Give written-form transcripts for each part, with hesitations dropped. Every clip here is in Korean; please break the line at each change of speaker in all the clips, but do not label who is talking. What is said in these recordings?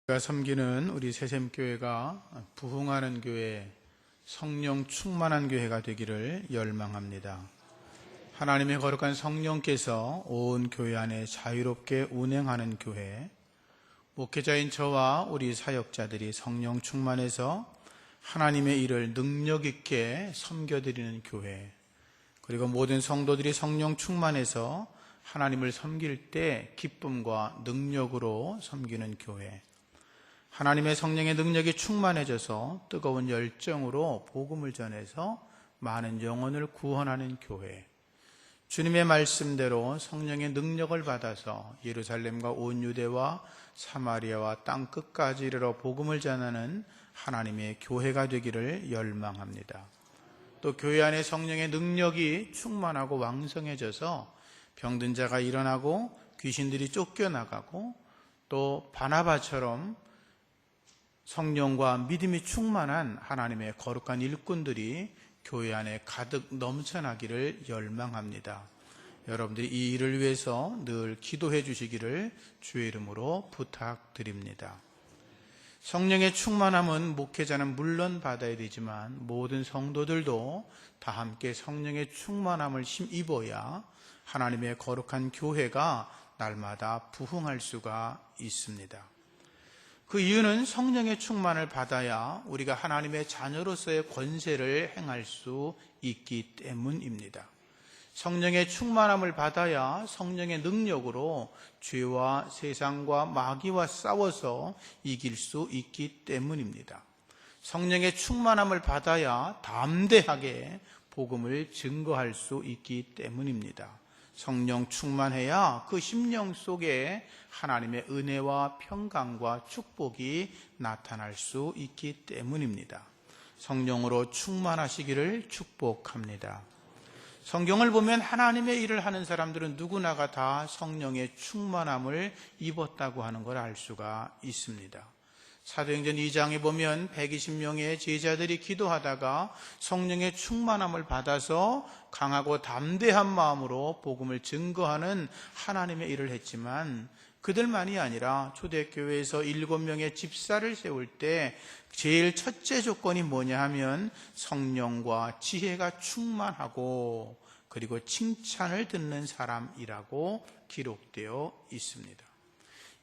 제가 섬기는 우리 새샘교회가 부흥하는 교회, 성령 충만한 교회가 되기를 열망합니다. 하나님의 거룩한 성령께서 온 교회 안에 자유롭게 운행하는 교회, 목회자인 저와 우리 사역자들이 성령 충만해서 하나님의 일을 능력 있게 섬겨드리는 교회, 그리고 모든 성도들이 성령 충만해서 하나님을 섬길 때 기쁨과 능력으로 섬기는 교회, 하나님의 성령의 능력이 충만해져서 뜨거운 열정으로 복음을 전해서 많은 영혼을 구원하는 교회, 주님의 말씀대로 성령의 능력을 받아서 예루살렘과 온 유대와 사마리아와 땅 끝까지 이르러 복음을 전하는 하나님의 교회가 되기를 열망합니다. 또 교회 안에 성령의 능력이 충만하고 왕성해져서 병든 자가 일어나고 귀신들이 쫓겨나가고 또 바나바처럼 성령과 믿음이 충만한 하나님의 거룩한 일꾼들이 교회 안에 가득 넘쳐나기를 열망합니다. 여러분들이 이 일을 위해서 늘 기도해 주시기를 주의 이름으로 부탁드립니다. 성령의 충만함은 목회자는 물론 받아야 되지만 모든 성도들도 다 함께 성령의 충만함을 힘입어야 하나님의 거룩한 교회가 날마다 부흥할 수가 있습니다. 그 이유는 성령의 충만을 받아야 우리가 하나님의 자녀로서의 권세를 행할 수 있기 때문입니다. 성령의 충만함을 받아야 성령의 능력으로 죄와 세상과 마귀와 싸워서 이길 수 있기 때문입니다. 성령의 충만함을 받아야 담대하게 복음을 증거할 수 있기 때문입니다. 성령 충만해야 그 심령 속에 하나님의 은혜와 평강과 축복이 나타날 수 있기 때문입니다. 성령으로 충만하시기를 축복합니다. 성경을 보면 하나님의 일을 하는 사람들은 누구나가 다 성령의 충만함을 입었다고 하는 걸 알 수가 있습니다. 사도행전 2장에 보면 120명의 제자들이 기도하다가 성령의 충만함을 받아서 강하고 담대한 마음으로 복음을 증거하는 하나님의 일을 했지만 그들만이 아니라 초대교회에서 7명의 집사를 세울 때 제일 첫째 조건이 뭐냐 하면 성령과 지혜가 충만하고 그리고 칭찬을 듣는 사람이라고 기록되어 있습니다.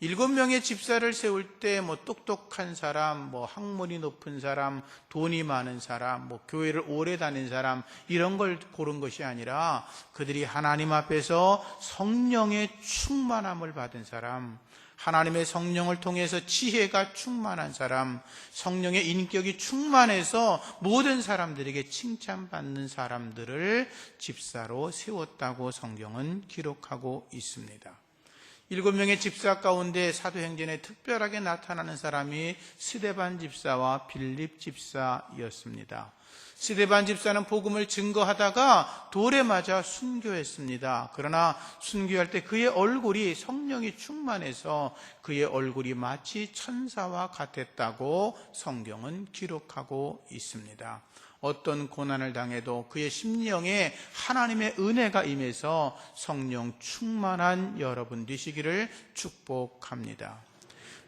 7명의 집사를 세울 때 똑똑한 사람, 학문이 높은 사람, 돈이 많은 사람, 교회를 오래 다닌 사람 이런 걸 고른 것이 아니라 그들이 하나님 앞에서 성령의 충만함을 받은 사람, 하나님의 성령을 통해서 지혜가 충만한 사람, 성령의 인격이 충만해서 모든 사람들에게 칭찬받는 사람들을 집사로 세웠다고 성경은 기록하고 있습니다. 7명의 집사 가운데 사도행전에 특별하게 나타나는 사람이 스데반 집사와 빌립 집사였습니다. 스데반 집사는 복음을 증거하다가 돌에 맞아 순교했습니다. 그러나 순교할 때 그의 얼굴이 성령이 충만해서 그의 얼굴이 마치 천사와 같았다고 성경은 기록하고 있습니다. 어떤 고난을 당해도 그의 심령에 하나님의 은혜가 임해서 성령 충만한 여러분 되시기를 축복합니다.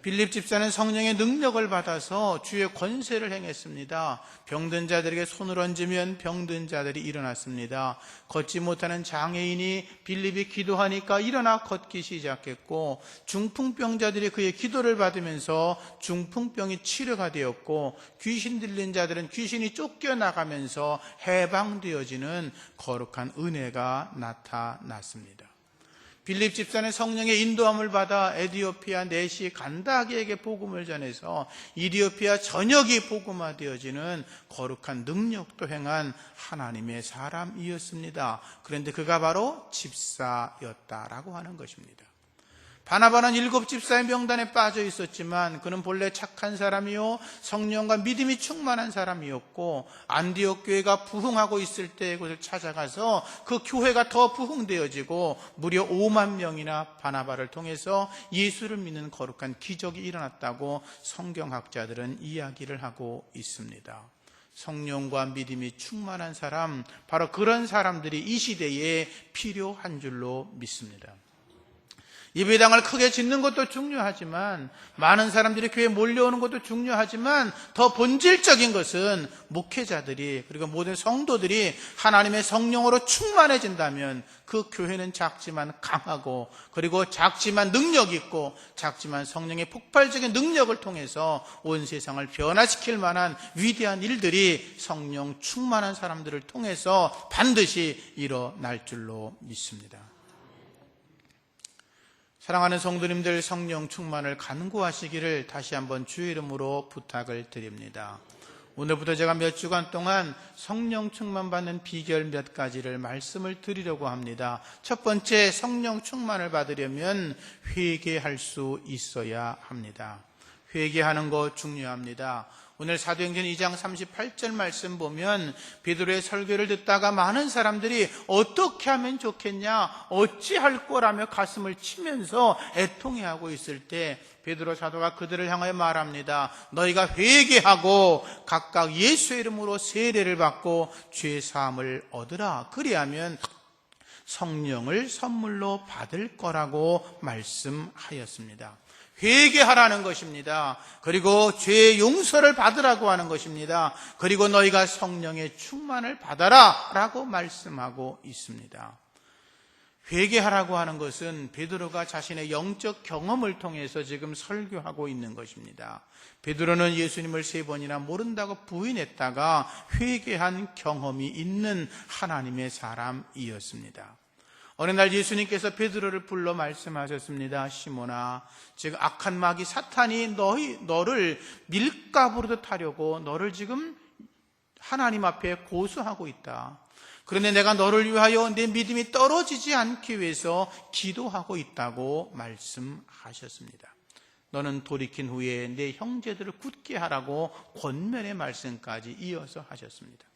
빌립 집사는 성령의 능력을 받아서 주의 권세를 행했습니다. 병든 자들에게 손을 얹으면 병든 자들이 일어났습니다. 걷지 못하는 장애인이 빌립이 기도하니까 일어나 걷기 시작했고 중풍병자들이 그의 기도를 받으면서 중풍병이 치료가 되었고 귀신 들린 자들은 귀신이 쫓겨나가면서 해방되어지는 거룩한 은혜가 나타났습니다. 빌립 집사는 성령의 인도함을 받아 에티오피아 내시 간다게에게 복음을 전해서 이디오피아 전역이 복음화되어지는 거룩한 능력도 행한 하나님의 사람이었습니다. 그런데 그가 바로 집사였다라고 하는 것입니다. 바나바는 7 집사의 명단에 빠져 있었지만 그는 본래 착한 사람이요 성령과 믿음이 충만한 사람이었고 안디옥 교회가 부흥하고 있을 때 그것을 찾아가서 그 교회가 더 부흥되어지고 무려 5만 명이나 바나바를 통해서 예수를 믿는 거룩한 기적이 일어났다고 성경학자들은 이야기를 하고 있습니다. 성령과 믿음이 충만한 사람, 바로 그런 사람들이 이 시대에 필요한 줄로 믿습니다. 예배당을 크게 짓는 것도 중요하지만, 많은 사람들이 교회에 몰려오는 것도 중요하지만, 더 본질적인 것은 목회자들이, 그리고 모든 성도들이 하나님의 성령으로 충만해진다면 그 교회는 작지만 강하고, 그리고 작지만 능력 있고, 작지만 성령의 폭발적인 능력을 통해서 온 세상을 변화시킬 만한 위대한 일들이 성령 충만한 사람들을 통해서 반드시 일어날 줄로 믿습니다. 사랑하는 성도님들, 성령 충만을 간구하시기를 다시 한번 주의 이름으로 부탁을 드립니다. 오늘부터 제가 몇 주간 동안 성령 충만 받는 비결 몇 가지를 말씀을 드리려고 합니다. 첫 번째, 성령 충만을 받으려면 회개할 수 있어야 합니다. 회개하는 거 중요합니다. 오늘 사도행전 2장 38절 말씀 보면 베드로의 설교를 듣다가 많은 사람들이 어떻게 하면 좋겠냐, 어찌할 거라며 가슴을 치면서 애통해하고 있을 때 베드로 사도가 그들을 향하여 말합니다. 너희가 회개하고 각각 예수의 이름으로 세례를 받고 죄 사함을 얻으라. 그리하면 성령을 선물로 받을 거라고 말씀하였습니다. 회개하라는 것입니다. 그리고 죄의 용서를 받으라고 하는 것입니다. 그리고 너희가 성령의 충만을 받아라 라고 말씀하고 있습니다. 회개하라고 하는 것은 베드로가 자신의 영적 경험을 통해서 지금 설교하고 있는 것입니다. 베드로는 예수님을 3번이나 모른다고 부인했다가 회개한 경험이 있는 하나님의 사람이었습니다. 어느 날 예수님께서 베드로를 불러 말씀하셨습니다. 시몬아, 지금 악한 마귀 사탄이 너를 밀가부르듯 하려고 너를 지금 하나님 앞에 고소하고 있다. 그런데 내가 너를 위하여 내 믿음이 떨어지지 않기 위해서 기도하고 있다고 말씀하셨습니다. 너는 돌이킨 후에 내 형제들을 굳게 하라고 권면의 말씀까지 이어서 하셨습니다.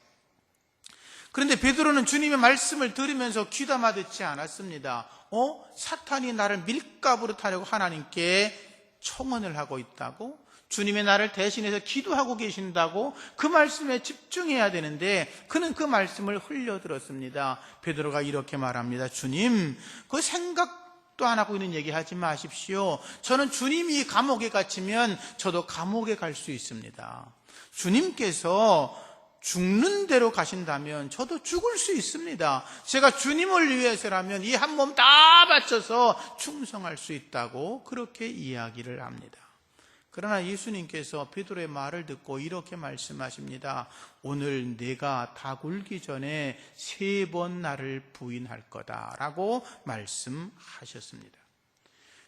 그런데 베드로는 주님의 말씀을 들으면서 귀담아 듣지 않았습니다. 사탄이 나를 밀가부르듯 하려고 하나님께 청원을 하고 있다고? 주님의 나를 대신해서 기도하고 계신다고? 그 말씀에 집중해야 되는데 그는 그 말씀을 흘려들었습니다. 베드로가 이렇게 말합니다. 주님, 그 생각도 안 하고 있는 얘기 하지 마십시오. 저는 주님이 감옥에 갇히면 저도 감옥에 갈 수 있습니다. 주님께서 죽는 대로 가신다면 저도 죽을 수 있습니다. 제가 주님을 위해서라면 이 한 몸 다 바쳐서 충성할 수 있다고 그렇게 이야기를 합니다. 그러나 예수님께서 베드로의 말을 듣고 이렇게 말씀하십니다. 오늘 내가 다 굴기 전에 3번 나를 부인할 거다라고 말씀하셨습니다.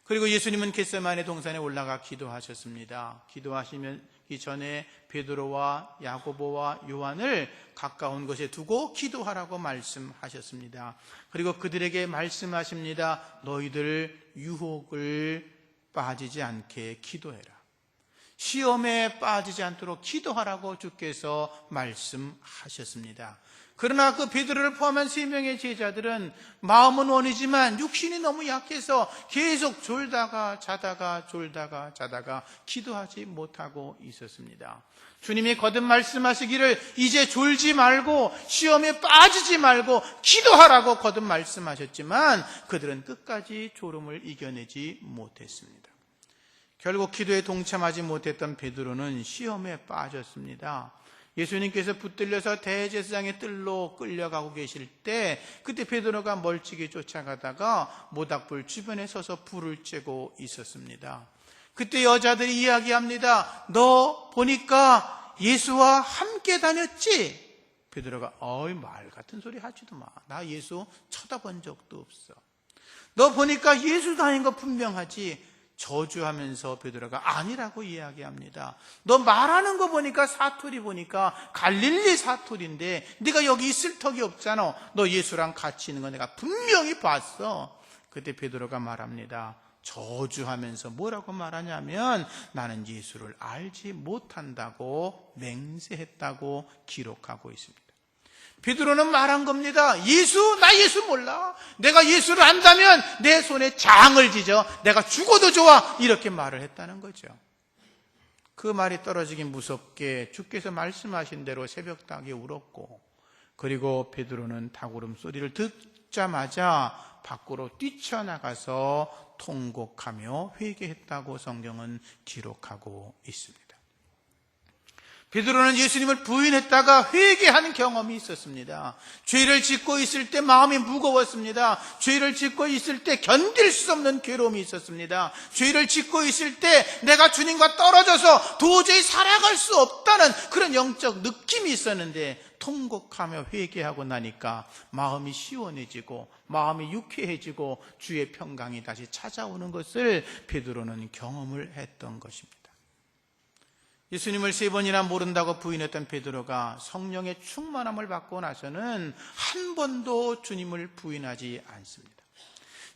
그리고 예수님은 겟세마네 동산에 올라가 기도하셨습니다. 기도하시기 전에 베드로와 야고보와 요한을 가까운 곳에 두고 기도하라고 말씀하셨습니다. 그리고 그들에게 말씀하십니다. 너희들 유혹을 빠지지 않게 기도해라. 시험에 빠지지 않도록 기도하라고 주께서 말씀하셨습니다. 그러나 그 베드로를 포함한 3명의 제자들은 마음은 원이지만 육신이 너무 약해서 계속 졸다가 자다가 기도하지 못하고 있었습니다. 주님이 거듭 말씀하시기를 이제 졸지 말고 시험에 빠지지 말고 기도하라고 거듭 말씀하셨지만 그들은 끝까지 졸음을 이겨내지 못했습니다. 결국 기도에 동참하지 못했던 베드로는 시험에 빠졌습니다. 예수님께서 붙들려서 대제사장의 뜰로 끌려가고 계실 때 그때 베드로가 멀찍이 쫓아가다가 모닥불 주변에 서서 불을 쬐고 있었습니다. 그때 여자들이 이야기합니다. 너 보니까 예수와 함께 다녔지? 베드로가 말 같은 소리 하지도 마. 나 예수 쳐다본 적도 없어. 너 보니까 예수 다닌 거 분명하지? 저주하면서 베드로가 아니라고 이야기합니다. 너 말하는 거 보니까 사투리 보니까 갈릴리 사투리인데 네가 여기 있을 턱이 없잖아. 너 예수랑 같이 있는 거 내가 분명히 봤어. 그때 베드로가 말합니다. 저주하면서 뭐라고 말하냐면 나는 예수를 알지 못한다고 맹세했다고 기록하고 있습니다. 베드로는 말한 겁니다. 나 예수 몰라. 내가 예수를 안다면 내 손에 장을 지져. 내가 죽어도 좋아. 이렇게 말을 했다는 거죠. 그 말이 떨어지긴 무섭게 주께서 말씀하신 대로 새벽닭이 울었고 그리고 베드로는 닭울음 소리를 듣자마자 밖으로 뛰쳐나가서 통곡하며 회개했다고 성경은 기록하고 있습니다. 베드로는 예수님을 부인했다가 회개한 경험이 있었습니다. 죄를 짓고 있을 때 마음이 무거웠습니다. 죄를 짓고 있을 때 견딜 수 없는 괴로움이 있었습니다. 죄를 짓고 있을 때 내가 주님과 떨어져서 도저히 살아갈 수 없다는 그런 영적 느낌이 있었는데, 통곡하며 회개하고 나니까 마음이 시원해지고 마음이 유쾌해지고 주의 평강이 다시 찾아오는 것을 베드로는 경험을 했던 것입니다. 예수님을 3번이나 모른다고 부인했던 베드로가 성령의 충만함을 받고 나서는 한 번도 주님을 부인하지 않습니다.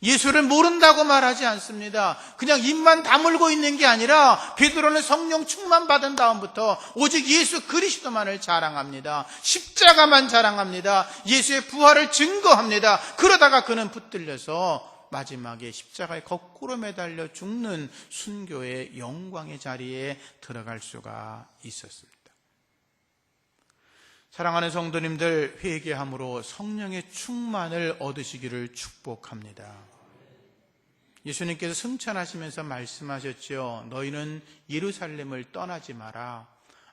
예수를 모른다고 말하지 않습니다. 그냥 입만 다물고 있는 게 아니라 베드로는 성령 충만 받은 다음부터 오직 예수 그리스도만을 자랑합니다. 십자가만 자랑합니다. 예수의 부활을 증거합니다. 그러다가 그는 붙들려서 마지막에 십자가에 거꾸로 매달려 죽는 순교의 영광의 자리에 들어갈 수가 있었습니다. 사랑하는 성도님들, 회개함으로 성령의 충만을 얻으시기를 축복합니다. 예수님께서 승천하시면서 말씀하셨죠. 너희는 예루살렘을 떠나지 마라.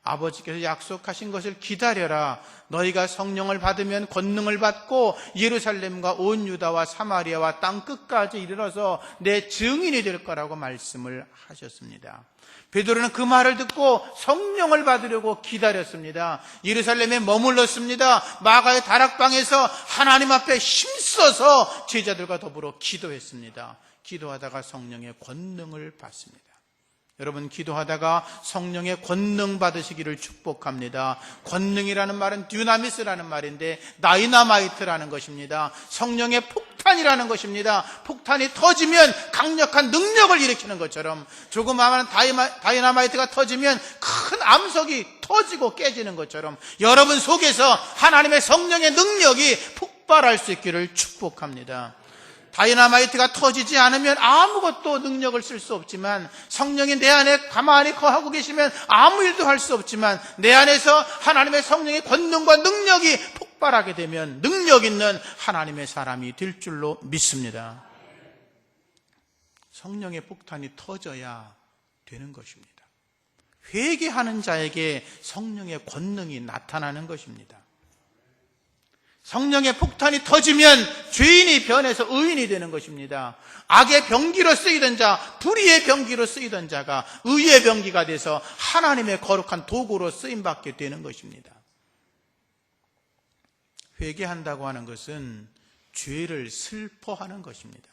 아버지께서 약속하신 것을 기다려라. 너희가 성령을 받으면 권능을 받고 예루살렘과 온 유다와 사마리아와 땅 끝까지 이르러서 내 증인이 될 거라고 말씀을 하셨습니다. 베드로는 그 말을 듣고 성령을 받으려고 기다렸습니다. 예루살렘에 머물렀습니다. 마가의 다락방에서 하나님 앞에 힘써서 제자들과 더불어 기도했습니다. 기도하다가 성령의 권능을 받습니다. 여러분, 기도하다가 성령의 권능 받으시기를 축복합니다. 권능이라는 말은 듀나미스라는 말인데 다이나마이트라는 것입니다. 성령의 폭탄이라는 것입니다. 폭탄이 터지면 강력한 능력을 일으키는 것처럼, 조그마한 다이나마이트가 터지면 큰 암석이 터지고 깨지는 것처럼 여러분 속에서 하나님의 성령의 능력이 폭발할 수 있기를 축복합니다. 다이나마이트가 터지지 않으면 아무것도 능력을 쓸 수 없지만, 성령이 내 안에 가만히 거하고 계시면 아무 일도 할 수 없지만, 내 안에서 하나님의 성령의 권능과 능력이 폭발하게 되면 능력 있는 하나님의 사람이 될 줄로 믿습니다. 성령의 폭탄이 터져야 되는 것입니다. 회개하는 자에게 성령의 권능이 나타나는 것입니다. 성령의 폭탄이 터지면 죄인이 변해서 의인이 되는 것입니다. 악의 병기로 쓰이던 자, 불의의 병기로 쓰이던 자가 의의 병기가 돼서 하나님의 거룩한 도구로 쓰임받게 되는 것입니다. 회개한다고 하는 것은 죄를 슬퍼하는 것입니다.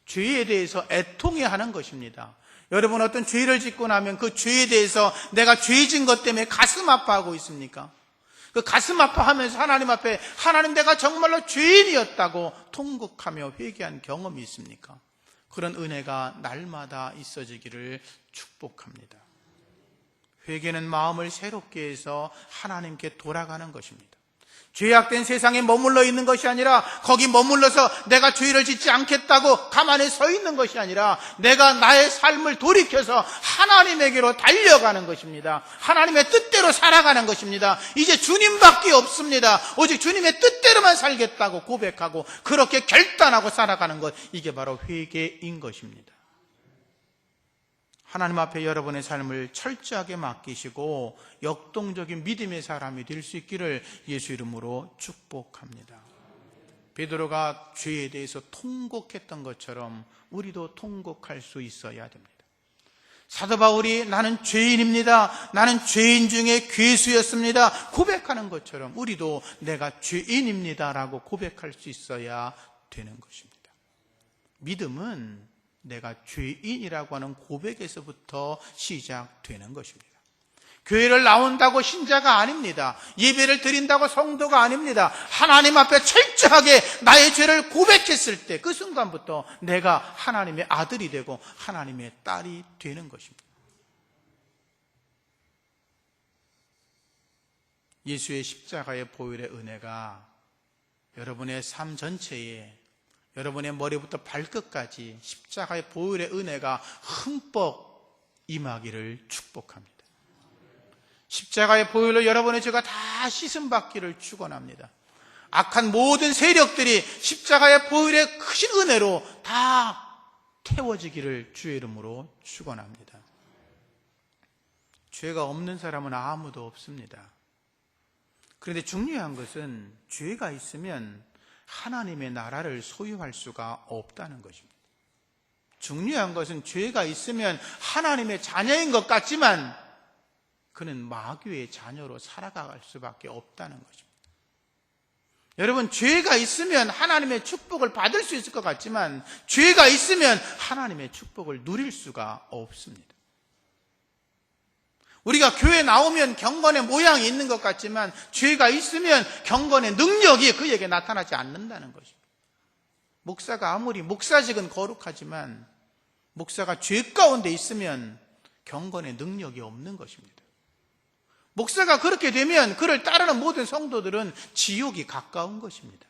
죄에 대해서 애통해하는 것입니다. 여러분, 어떤 죄를 짓고 나면 그 죄에 대해서 내가 죄 진 것 때문에 가슴 아파하고 있습니까? 그 가슴 아파하면서 하나님 앞에, 하나님 내가 정말로 죄인이었다고 통곡하며 회개한 경험이 있습니까? 그런 은혜가 날마다 있어지기를 축복합니다. 회개는 마음을 새롭게 해서 하나님께 돌아가는 것입니다. 죄악된 세상에 머물러 있는 것이 아니라, 거기 머물러서 내가 죄를 짓지 않겠다고 가만히 서 있는 것이 아니라, 내가 나의 삶을 돌이켜서 하나님에게로 달려가는 것입니다. 하나님의 뜻대로 살아가는 것입니다. 이제 주님밖에 없습니다. 오직 주님의 뜻대로만 살겠다고 고백하고 그렇게 결단하고 살아가는 것, 이게 바로 회개인 것입니다. 하나님 앞에 여러분의 삶을 철저하게 맡기시고 역동적인 믿음의 사람이 될 수 있기를 예수 이름으로 축복합니다. 베드로가 죄에 대해서 통곡했던 것처럼 우리도 통곡할 수 있어야 됩니다. 사도 바울이 나는 죄인입니다, 나는 죄인 중에 괴수였습니다 고백하는 것처럼 우리도 내가 죄인입니다 라고 고백할 수 있어야 되는 것입니다. 믿음은 내가 죄인이라고 하는 고백에서부터 시작되는 것입니다. 교회를 나온다고 신자가 아닙니다. 예배를 드린다고 성도가 아닙니다. 하나님 앞에 철저하게 나의 죄를 고백했을 때 그 순간부터 내가 하나님의 아들이 되고 하나님의 딸이 되는 것입니다. 예수의 십자가의 보혈의 은혜가 여러분의 삶 전체에, 여러분의 머리부터 발끝까지 십자가의 보혈의 은혜가 흠뻑 임하기를 축복합니다. 십자가의 보혈로 여러분의 죄가 다 씻음받기를 축원합니다. 악한 모든 세력들이 십자가의 보혈의 크신 은혜로 다 태워지기를 주의 이름으로 축원합니다. 죄가 없는 사람은 아무도 없습니다. 그런데 중요한 것은 죄가 있으면 하나님의 나라를 소유할 수가 없다는 것입니다. 중요한 것은 죄가 있으면 하나님의 자녀인 것 같지만 그는 마귀의 자녀로 살아갈 수밖에 없다는 것입니다. 여러분, 죄가 있으면 하나님의 축복을 받을 수 있을 것 같지만 죄가 있으면 하나님의 축복을 누릴 수가 없습니다. 우리가 교회 나오면 경건의 모양이 있는 것 같지만 죄가 있으면 경건의 능력이 그에게 나타나지 않는다는 것입니다. 목사가 아무리 목사직은 거룩하지만 목사가 죄 가운데 있으면 경건의 능력이 없는 것입니다. 목사가 그렇게 되면 그를 따르는 모든 성도들은 지옥이 가까운 것입니다.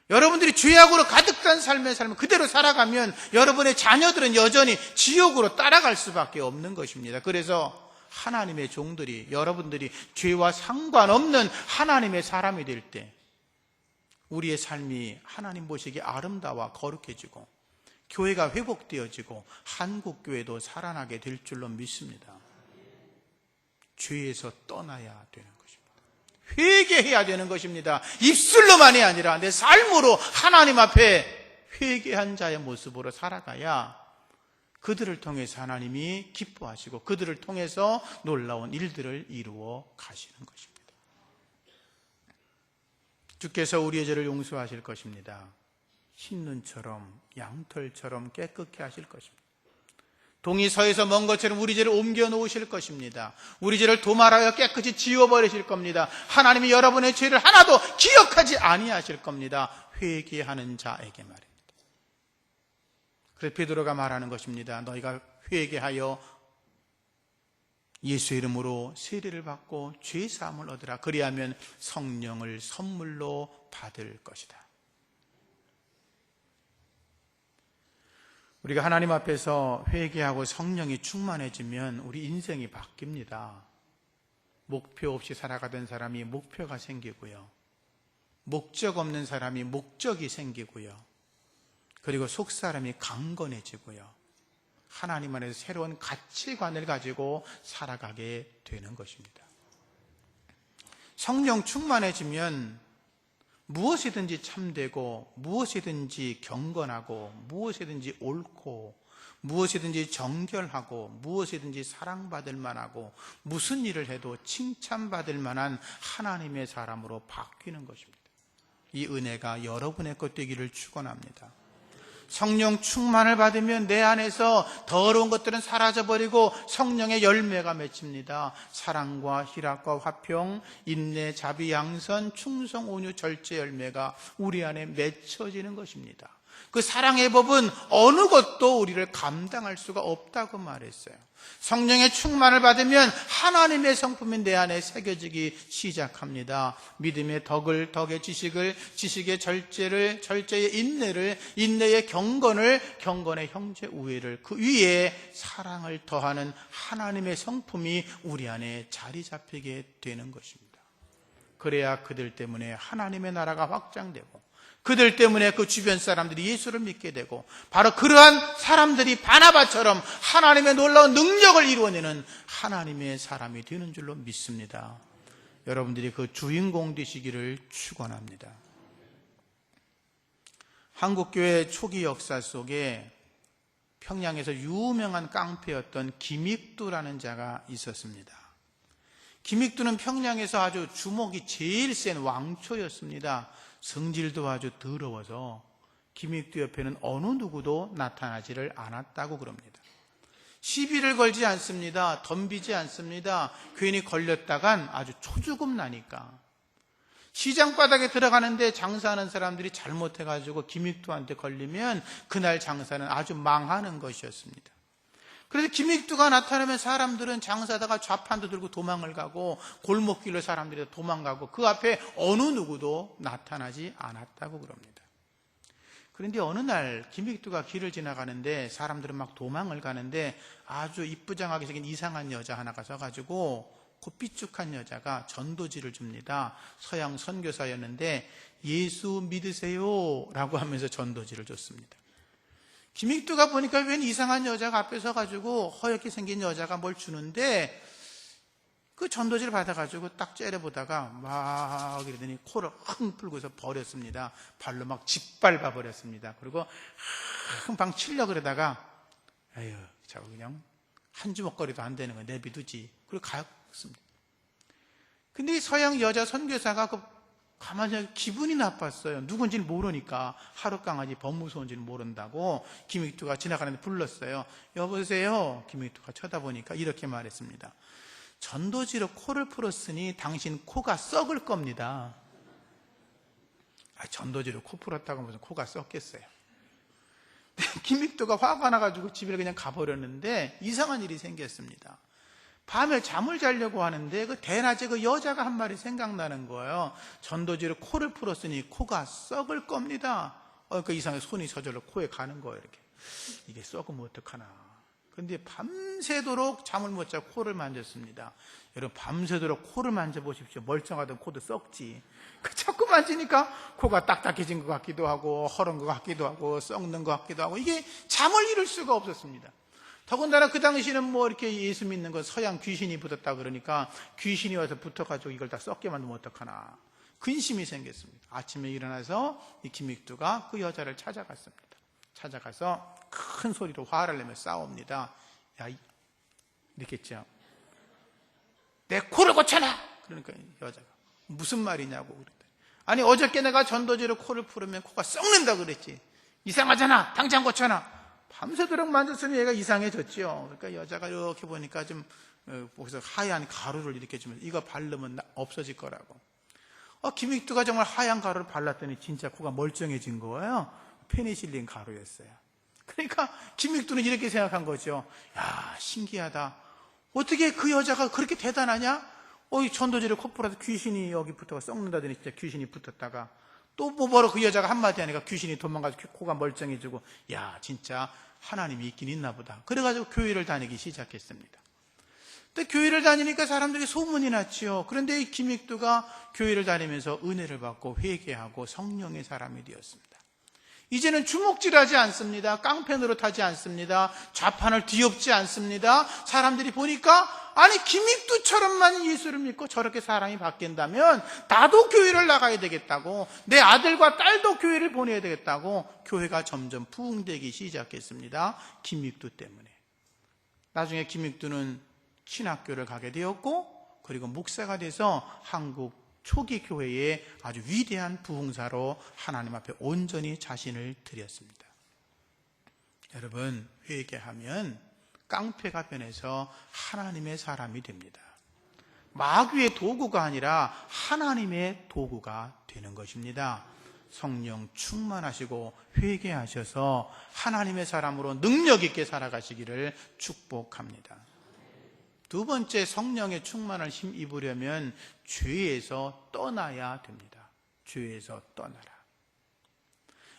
여러분들이 죄악으로 가득 찬 삶을 그대로 살아가면 여러분의 자녀들은 여전히 지옥으로 따라갈 수밖에 없는 것입니다. 그래서 하나님의 종들이, 여러분들이 죄와 상관없는 하나님의 사람이 될 때 우리의 삶이 하나님 보시기에 아름다워 거룩해지고 교회가 회복되어지고 한국교회도 살아나게 될 줄로 믿습니다. 죄에서 떠나야 되는 것입니다. 회개해야 되는 것입니다. 입술로만이 아니라 내 삶으로 하나님 앞에 회개한 자의 모습으로 살아가야 그들을 통해서 하나님이 기뻐하시고 그들을 통해서 놀라운 일들을 이루어 가시는 것입니다. 주께서 우리의 죄를 용서하실 것입니다. 흰눈처럼 양털처럼 깨끗게 하실 것입니다. 동이 서에서 먼 것처럼 우리 죄를 옮겨 놓으실 것입니다. 우리 죄를 도말하여 깨끗이 지워버리실 겁니다. 하나님이 여러분의 죄를 하나도 기억하지 아니하실 겁니다. 회개하는 자에게 말입니다. 그래서 베드로가 말하는 것입니다. 너희가 회개하여 예수의 이름으로 세례를 받고 죄 사함을 얻으라. 그리하면 성령을 선물로 받을 것이다. 우리가 하나님 앞에서 회개하고 성령이 충만해지면 우리 인생이 바뀝니다. 목표 없이 살아가던 사람이 목표가 생기고요. 목적 없는 사람이 목적이 생기고요. 그리고 속사람이 강건해지고요. 하나님 안에서 새로운 가치관을 가지고 살아가게 되는 것입니다. 성령 충만해지면 무엇이든지 참되고 무엇이든지 경건하고 무엇이든지 옳고 무엇이든지 정결하고 무엇이든지 사랑받을 만하고 무슨 일을 해도 칭찬받을 만한 하나님의 사람으로 바뀌는 것입니다. 이 은혜가 여러분의 것 되기를 축원합니다. 성령 충만을 받으면 내 안에서 더러운 것들은 사라져버리고 성령의 열매가 맺힙니다. 사랑과 희락과 화평, 인내, 자비, 양선, 충성, 온유, 절제 열매가 우리 안에 맺혀지는 것입니다. 그 사랑의 법은 어느 것도 우리를 감당할 수가 없다고 말했어요. 성령의 충만을 받으면 하나님의 성품이 내 안에 새겨지기 시작합니다. 믿음의 덕을, 덕의 지식을, 지식의 절제를, 절제의 인내를, 인내의 경건을, 경건의 형제 우애를, 그 위에 사랑을 더하는 하나님의 성품이 우리 안에 자리 잡히게 되는 것입니다. 그래야 그들 때문에 하나님의 나라가 확장되고 그들 때문에 그 주변 사람들이 예수를 믿게 되고 바로 그러한 사람들이 바나바처럼 하나님의 놀라운 능력을 이루어내는 하나님의 사람이 되는 줄로 믿습니다. 여러분들이 그 주인공 되시기를 축원합니다. 한국교회 초기 역사 속에 평양에서 유명한 깡패였던 김익두라는 자가 있었습니다. 김익두는 평양에서 아주 주목이 제일 센 왕초였습니다. 성질도 아주 더러워서 김익두 옆에는 어느 누구도 나타나지를 않았다고 그럽니다. 시비를 걸지 않습니다. 덤비지 않습니다. 괜히 걸렸다간 아주 초죽음 나니까. 시장 바닥에 들어가는데 장사하는 사람들이 잘못해가지고 김익두한테 걸리면 그날 장사는 아주 망하는 것이었습니다. 그래서 김익두가 나타나면 사람들은 장사하다가 좌판도 들고 도망을 가고 골목길로 사람들이 도망가고 그 앞에 어느 누구도 나타나지 않았다고 그럽니다. 그런데 어느 날 김익두가 길을 지나가는데 사람들은 막 도망을 가는데 아주 이쁘장하게 생긴 이상한 여자 하나가 서가지고 그 삐죽한 여자가 전도지를 줍니다. 서양 선교사였는데 예수 믿으세요 라고 하면서 전도지를 줬습니다. 김익두가 보니까 웬 이상한 여자가 앞에 서가지고 허옇게 생긴 여자가 뭘 주는데 그 전도지를 받아가지고 딱 째려보다가 막 이러더니 코를 흥 풀고서 버렸습니다. 발로 막 짓밟아 버렸습니다. 그리고 흥방 치려고 그러다가 에휴 저거 그냥 한 주먹거리도 안 되는 거 내비두지. 그리고 갔습니다. 근데 이 서양 여자 선교사가 그 가만히 기분이 나빴어요. 누군지는 모르니까. 하룻강아지 범무서운지는 모른다고 김익두가 지나가는데 불렀어요. 여보세요. 김익두가 쳐다보니까 이렇게 말했습니다. 전도지로 코를 풀었으니 당신 코가 썩을 겁니다. 전도지로 코 풀었다고 무슨 코가 썩겠어요. 김익두가 화가 나가지고 집에 그냥 가버렸는데 이상한 일이 생겼습니다. 밤에 잠을 자려고 하는데 그 대낮에 그 여자가 한 말이 생각나는 거예요. 전도지로 코를 풀었으니 코가 썩을 겁니다. 그러니까 이상하게 손이 저절로 코에 가는 거예요. 이렇게. 이게 썩으면 어떡하나. 근데 밤새도록 잠을 못 자고 코를 만졌습니다. 여러분 밤새도록 코를 만져보십시오. 멀쩡하던 코도 썩지. 자꾸 만지니까 코가 딱딱해진 것 같기도 하고 허른 것 같기도 하고 썩는 것 같기도 하고 이게 잠을 이룰 수가 없었습니다. 더군다나 그 당시는 뭐 이렇게 예수 믿는 건 서양 귀신이 붙었다 그러니까 귀신이 와서 붙어가지고 이걸 다 썩게 만들면 어떡하나. 근심이 생겼습니다. 아침에 일어나서 이 김익두가 그 여자를 찾아갔습니다. 찾아가서 큰 소리로 화를 내며 싸웁니다. 야, 이랬겠죠. 내 코를 고쳐라! 그러니까 여자가 무슨 말이냐고 그랬더니 아니 어저께 내가 전도지로 코를 풀으면 코가 썩는다 그랬지. 이상하잖아. 당장 고쳐라. 밤새도록 만졌으니 얘가 이상해졌죠. 그러니까 여자가 이렇게 보니까 좀 거기서 하얀 가루를 이렇게 주면서 이거 바르면 없어질 거라고. 김익두가 정말 하얀 가루를 발랐더니 진짜 코가 멀쩡해진 거예요. 페니실린 가루였어요. 그러니까 김익두는 이렇게 생각한 거죠. 야, 신기하다. 어떻게 그 여자가 그렇게 대단하냐? 이 전도지를 코 풀어서 귀신이 여기 붙어가 썩는다더니 진짜 귀신이 붙었다가 또 뭐바로 그 여자가 한마디 하니까 귀신이 도망가서 코가 멀쩡해지고 야, 진짜 하나님이 있긴 있나 보다. 그래가지고 교회를 다니기 시작했습니다. 근데 교회를 다니니까 사람들이 소문이 났지요. 그런데 이 김익두가 교회를 다니면서 은혜를 받고 회개하고 성령의 사람이 되었습니다. 이제는 주먹질하지 않습니다. 깡패 노릇하지 않습니다. 좌판을 뒤엎지 않습니다. 사람들이 보니까 아니 김익두처럼만 예수를 믿고 저렇게 사람이 바뀐다면 나도 교회를 나가야 되겠다고, 내 아들과 딸도 교회를 보내야 되겠다고 교회가 점점 부흥되기 시작했습니다. 김익두 때문에. 나중에 김익두는 신학교를 가게 되었고 그리고 목사가 돼서 한국 초기 교회의 아주 위대한 부흥사로 하나님 앞에 온전히 자신을 드렸습니다. 여러분, 회개하면 깡패가 변해서 하나님의 사람이 됩니다. 마귀의 도구가 아니라 하나님의 도구가 되는 것입니다. 성령 충만하시고 회개하셔서 하나님의 사람으로 능력 있게 살아가시기를 축복합니다. 두 번째, 성령의 충만을 힘입으려면 죄에서 떠나야 됩니다. 죄에서 떠나라.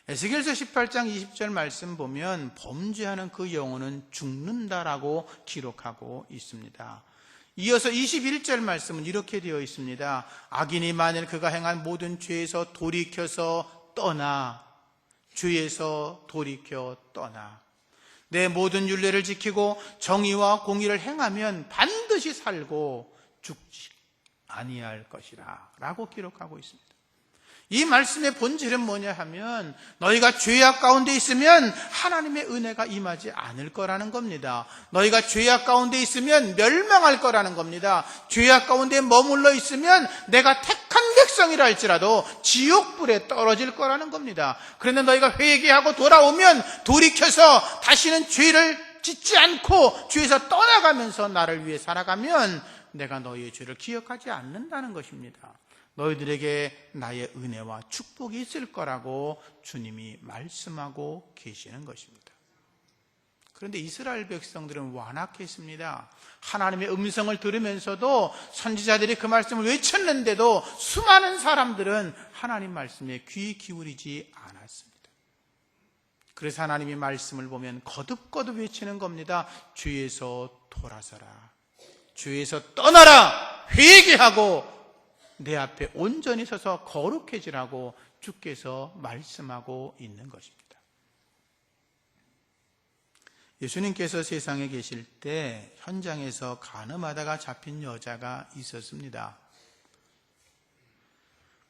에스겔서 18장 20절 말씀 보면 범죄하는 그 영혼은 죽는다라고 기록하고 있습니다. 이어서 21절 말씀은 이렇게 되어 있습니다. 악인이 만일 그가 행한 모든 죄에서 돌이켜서 떠나, 죄에서 돌이켜 떠나 내 모든 율례를 지키고 정의와 공의를 행하면 반드시 살고 죽지 아니할 것이라 라고 기록하고 있습니다. 이 말씀의 본질은 뭐냐 하면 너희가 죄악 가운데 있으면 하나님의 은혜가 임하지 않을 거라는 겁니다. 너희가 죄악 가운데 있으면 멸망할 거라는 겁니다. 죄악 가운데 머물러 있으면 내가 택한 백성이라 할지라도 지옥불에 떨어질 거라는 겁니다. 그런데 너희가 회개하고 돌아오면 돌이켜서 다시는 죄를 짓지 않고 죄에서 떠나가면서 나를 위해 살아가면 내가 너희의 죄를 기억하지 않는다는 것입니다. 너희들에게 나의 은혜와 축복이 있을 거라고 주님이 말씀하고 계시는 것입니다. 그런데 이스라엘 백성들은 완악했습니다. 하나님의 음성을 들으면서도 선지자들이 그 말씀을 외쳤는데도 수많은 사람들은 하나님 말씀에 귀 기울이지 않았습니다. 그래서 하나님이 말씀을 보면 거듭거듭 외치는 겁니다. 죄에서 돌아서라, 죄에서 떠나라, 회개하고 내 앞에 온전히 서서 거룩해지라고 주께서 말씀하고 있는 것입니다. 예수님께서 세상에 계실 때 현장에서 간음하다가 잡힌 여자가 있었습니다.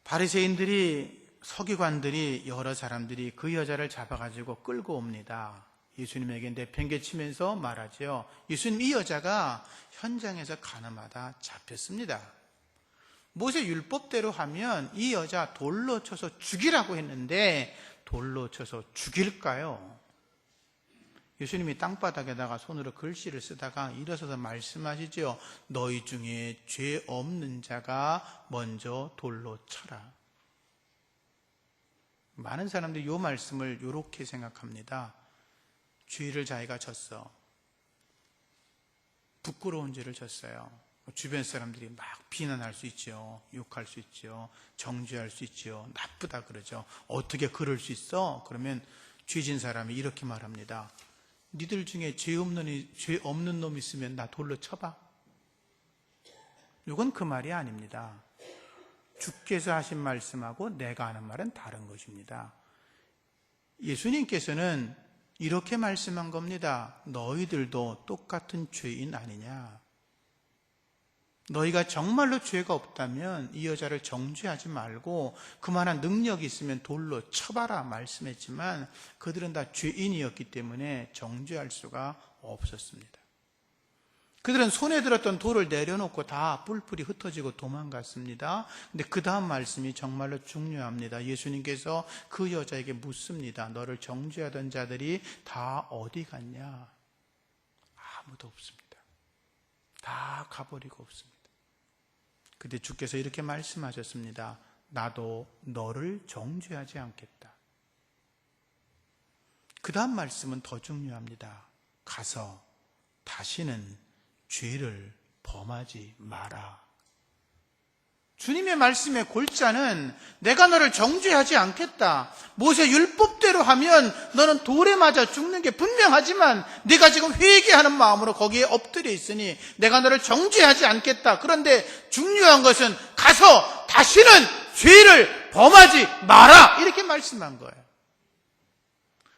바리새인들이, 서기관들이, 여러 사람들이 그 여자를 잡아가지고 끌고 옵니다. 예수님에게 내팽개치면서 말하죠. 예수님, 이 여자가 현장에서 간음하다 잡혔습니다. 모세 율법대로 하면 이 여자 돌로 쳐서 죽이라고 했는데 돌로 쳐서 죽일까요? 예수님이 땅바닥에다가 손으로 글씨를 쓰다가 일어서서 말씀하시죠. 너희 중에 죄 없는 자가 먼저 돌로 쳐라. 많은 사람들이 이 말씀을 이렇게 생각합니다. 죄를 자기가 졌어. 부끄러운 죄를 졌어요. 주변 사람들이 막 비난할 수 있죠. 욕할 수 있죠. 정죄할 수 있죠. 나쁘다 그러죠. 어떻게 그럴 수 있어? 그러면 죄진 사람이 이렇게 말합니다. 니들 중에 죄 없는 놈 있으면 나 돌로 쳐봐. 이건 그 말이 아닙니다. 주께서 하신 말씀하고 내가 하는 말은 다른 것입니다. 예수님께서는 이렇게 말씀한 겁니다. 너희들도 똑같은 죄인 아니냐. 너희가 정말로 죄가 없다면 이 여자를 정죄하지 말고 그만한 능력이 있으면 돌로 쳐봐라 말씀했지만 그들은 다 죄인이었기 때문에 정죄할 수가 없었습니다. 그들은 손에 들었던 돌을 내려놓고 다 뿔뿔이 흩어지고 도망갔습니다. 근데 그 다음 말씀이 정말로 중요합니다. 예수님께서 그 여자에게 묻습니다. 너를 정죄하던 자들이 다 어디 갔냐? 아무도 없습니다. 다 가버리고 없습니다. 그때 주께서 이렇게 말씀하셨습니다. 나도 너를 정죄하지 않겠다. 그 다음 말씀은 더 중요합니다. 가서 다시는 죄를 범하지 마라. 주님의 말씀의 골자는 내가 너를 정죄하지 않겠다. 모세 율법대로 하면 너는 돌에 맞아 죽는 게 분명하지만 네가 지금 회개하는 마음으로 거기에 엎드려 있으니 내가 너를 정죄하지 않겠다. 그런데 중요한 것은 가서 다시는 죄를 범하지 마라. 이렇게 말씀한 거예요.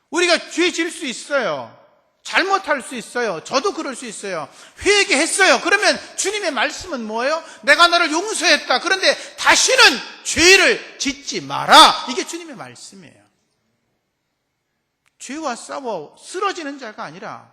우리가 죄 질 수 있어요. 잘못할 수 있어요. 저도 그럴 수 있어요. 회개했어요. 그러면 주님의 말씀은 뭐예요? 내가 너를 용서했다. 그런데 다시는 죄를 짓지 마라. 이게 주님의 말씀이에요. 죄와 싸워 쓰러지는 자가 아니라,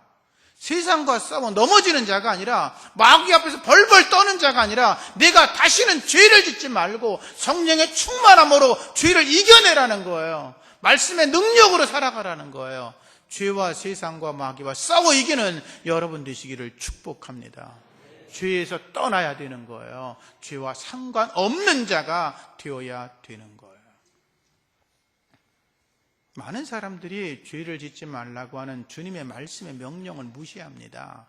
세상과 싸워 넘어지는 자가 아니라, 마귀 앞에서 벌벌 떠는 자가 아니라 내가 다시는 죄를 짓지 말고 성령의 충만함으로 죄를 이겨내라는 거예요. 말씀의 능력으로 살아가라는 거예요. 죄와 세상과 마귀와 싸워 이기는 여러분 되시기를 축복합니다. 죄에서 떠나야 되는 거예요. 죄와 상관없는 자가 되어야 되는 거예요. 많은 사람들이 죄를 짓지 말라고 하는 주님의 말씀의 명령을 무시합니다.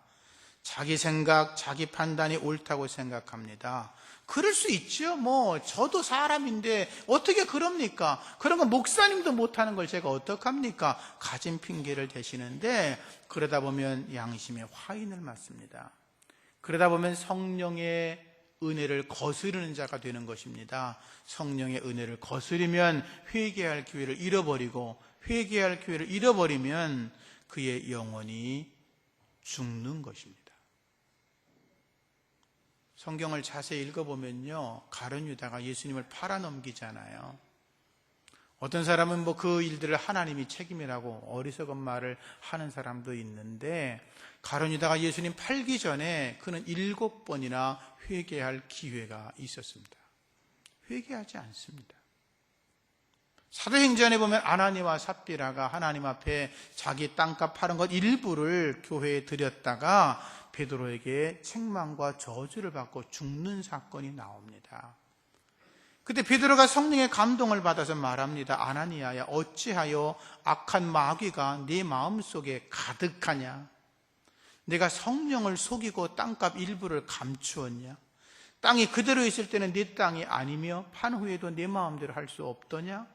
자기 생각, 자기 판단이 옳다고 생각합니다. 그럴 수 있죠. 저도 사람인데 어떻게 그럽니까? 그런 건 목사님도 못하는 걸 제가 어떡합니까? 가진 핑계를 대시는데 그러다 보면 양심의 화인을 맞습니다. 그러다 보면 성령의 은혜를 거스르는 자가 되는 것입니다. 성령의 은혜를 거스르면 회개할 기회를 잃어버리고 회개할 기회를 잃어버리면 그의 영혼이 죽는 것입니다. 성경을 자세히 읽어보면요, 가룟 유다가 예수님을 팔아넘기잖아요. 어떤 사람은 그 일들을 하나님이 책임이라고 어리석은 말을 하는 사람도 있는데, 가룟 유다가 예수님 팔기 전에 그는 7번이나 회개할 기회가 있었습니다. 회개하지 않습니다. 사도행전에 보면 아나니와 삽비라가 하나님 앞에 자기 땅값 파는 것 일부를 교회에 드렸다가 베드로에게 책망과 저주를 받고 죽는 사건이 나옵니다. 그때 베드로가 성령의 감동을 받아서 말합니다. 아나니아야, 어찌하여 악한 마귀가 네 마음속에 가득하냐? 내가 성령을 속이고 땅값 일부를 감추었냐? 땅이 그대로 있을 때는 네 땅이 아니며 판 후에도 네 마음대로 할 수 없더냐?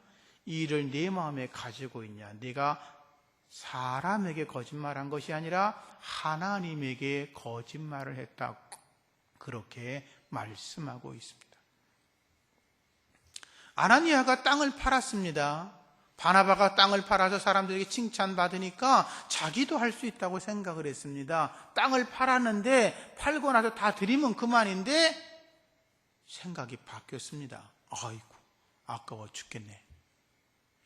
이 일을 네 마음에 가지고 있냐? 네가 사람에게 거짓말한 것이 아니라 하나님에게 거짓말을 했다. 그렇게 말씀하고 있습니다. 아나니아가 땅을 팔았습니다. 바나바가 땅을 팔아서 사람들에게 칭찬받으니까 자기도 할 수 있다고 생각을 했습니다. 땅을 팔았는데 팔고 나서 다 드리면 그만인데 생각이 바뀌었습니다. 아이고, 아까워 죽겠네.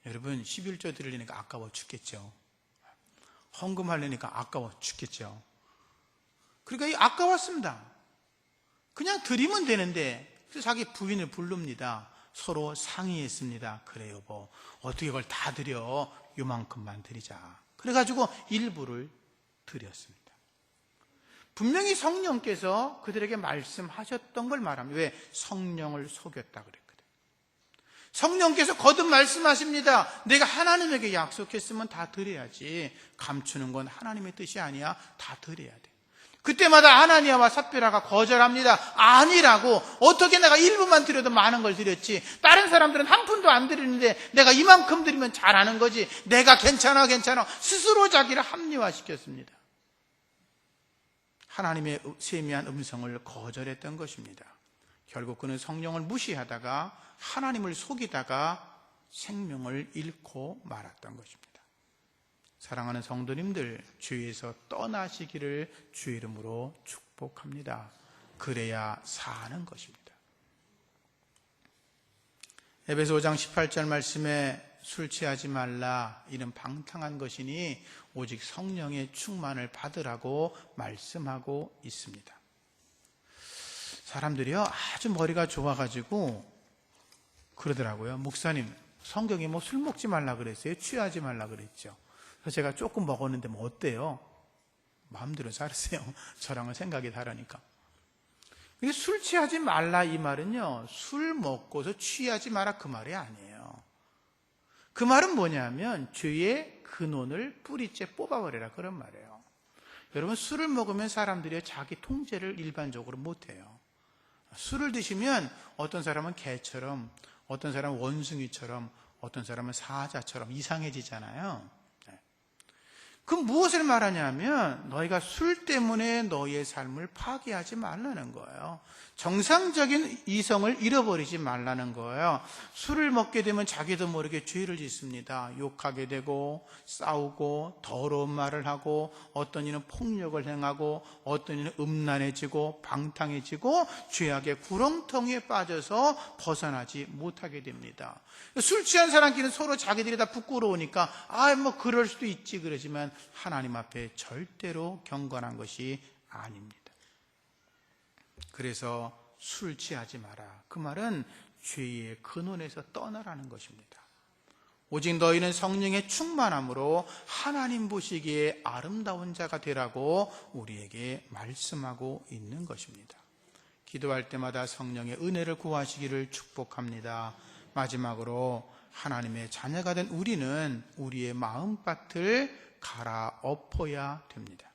여러분, 11조 드리려니까 아까워 죽겠죠. 헌금하려니까 아까워 죽겠죠. 그러니까 이 아까웠습니다. 그냥 드리면 되는데, 그래서 자기 부인을 부릅니다. 서로 상의했습니다. 그래 여보, 어떻게 그걸 다 드려? 요만큼만 드리자. 그래가지고 일부를 드렸습니다. 분명히 성령께서 그들에게 말씀하셨던 걸 말합니다. 왜? 성령을 속였다 그랬거든요. 성령께서 거듭 말씀하십니다. 내가 하나님에게 약속했으면 다 드려야지. 감추는 건 하나님의 뜻이 아니야. 다 드려야 돼. 그때마다 아나니아와 삽비라가 거절합니다. 아니라고. 어떻게 내가 일부만 드려도 많은 걸 드렸지. 다른 사람들은 한 푼도 안 드리는데 내가 이만큼 드리면 잘하는 거지. 내가 괜찮아. 스스로 자기를 합리화시켰습니다. 하나님의 세미한 음성을 거절했던 것입니다. 결국 그는 성령을 무시하다가 하나님을 속이다가 생명을 잃고 말았던 것입니다. 사랑하는 성도님들, 주위에서 떠나시기를 주의 이름으로 축복합니다. 그래야 사는 것입니다. 에베소 5장 18절 말씀에 술 취하지 말라, 이는 방탕한 것이니 오직 성령의 충만을 받으라고 말씀하고 있습니다. 사람들이요, 아주 머리가 좋아가지고 그러더라고요. 목사님, 성경에 뭐 술 먹지 말라 그랬어요? 취하지 말라 그랬죠. 그래서 제가 조금 먹었는데 뭐 어때요? 마음대로 살으세요. 저랑은 생각이 다르니까. 술 취하지 말라 이 말은요, 술 먹고서 취하지 마라 그 말이 아니에요. 그 말은 뭐냐면 죄의 근원을 뿌리째 뽑아버리라 그런 말이에요. 여러분, 술을 먹으면 사람들이 자기 통제를 일반적으로 못해요. 술을 드시면 어떤 사람은 개처럼, 어떤 사람은 원숭이처럼, 어떤 사람은 사자처럼 이상해지잖아요. 그럼 무엇을 말하냐면 너희가 술 때문에 너희의 삶을 파괴하지 말라는 거예요. 정상적인 이성을 잃어버리지 말라는 거예요. 술을 먹게 되면 자기도 모르게 죄를 짓습니다. 욕하게 되고 싸우고 더러운 말을 하고 어떤 이는 폭력을 행하고 어떤 이는 음란해지고 방탕해지고 죄악의 구렁텅이에 빠져서 벗어나지 못하게 됩니다. 술 취한 사람끼리는 서로 자기들이 다 부끄러우니까 뭐 그럴 수도 있지 그러지만 하나님 앞에 절대로 경건한 것이 아닙니다. 그래서 술 취하지 마라. 그 말은 죄의 근원에서 떠나라는 것입니다. 오직 너희는 성령의 충만함으로 하나님 보시기에 아름다운 자가 되라고 우리에게 말씀하고 있는 것입니다. 기도할 때마다 성령의 은혜를 구하시기를 축복합니다. 마지막으로 하나님의 자녀가 된 우리는 우리의 마음밭을 갈아엎어야 됩니다.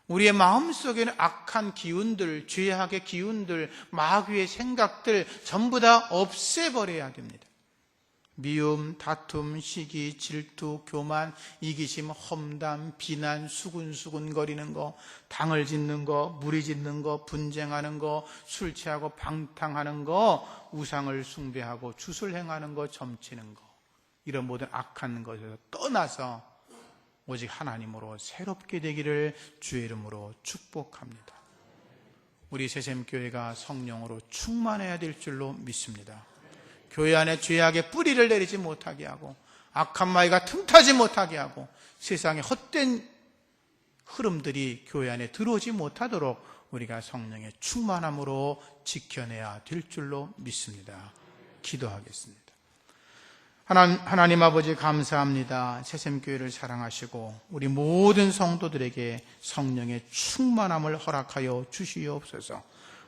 우리의 마음속에는 악한 기운들, 죄악의 기운들, 마귀의 생각들 전부 다 없애버려야 됩니다. 미움, 다툼, 시기, 질투, 교만, 이기심, 험담, 비난, 수군수군거리는 거, 당을 짓는 거, 무리 짓는 거, 분쟁하는 거, 술 취하고 방탕하는 거, 우상을 숭배하고 주술 행하는 거, 점치는 거, 이런 모든 악한 것에서 떠나서 오직 하나님으로 새롭게 되기를 주의 이름으로 축복합니다. 우리 새샘교회가 성령으로 충만해야 될 줄로 믿습니다. 교회 안에 죄악의 뿌리를 내리지 못하게 하고 악한 마귀가 틈타지 못하게 하고 세상의 헛된 흐름들이 교회 안에 들어오지 못하도록 우리가 성령의 충만함으로 지켜내야 될 줄로 믿습니다. 기도하겠습니다. 하나님 아버지 감사합니다. 새샘교회를 사랑하시고 우리 모든 성도들에게 성령의 충만함을 허락하여 주시옵소서.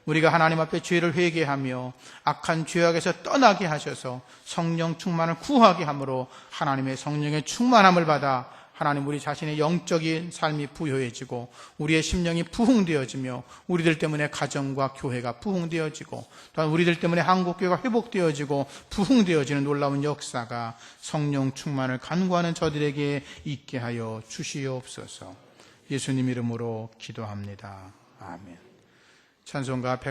우리가 하나님 앞에 죄를 회개하며 악한 죄악에서 떠나게 하셔서 성령 충만을 구하게 함으로 하나님의 성령의 충만함을 받아 하나님 우리 자신의 영적인 삶이 부여해지고 우리의 심령이 부흥되어지며 우리들 때문에 가정과 교회가 부흥되어지고 또한 우리들 때문에 한국교회가 회복되어지고 부흥되어지는 놀라운 역사가 성령 충만을 간구하는 저들에게 있게 하여 주시옵소서. 예수님 이름으로 기도합니다. 아멘. 찬송가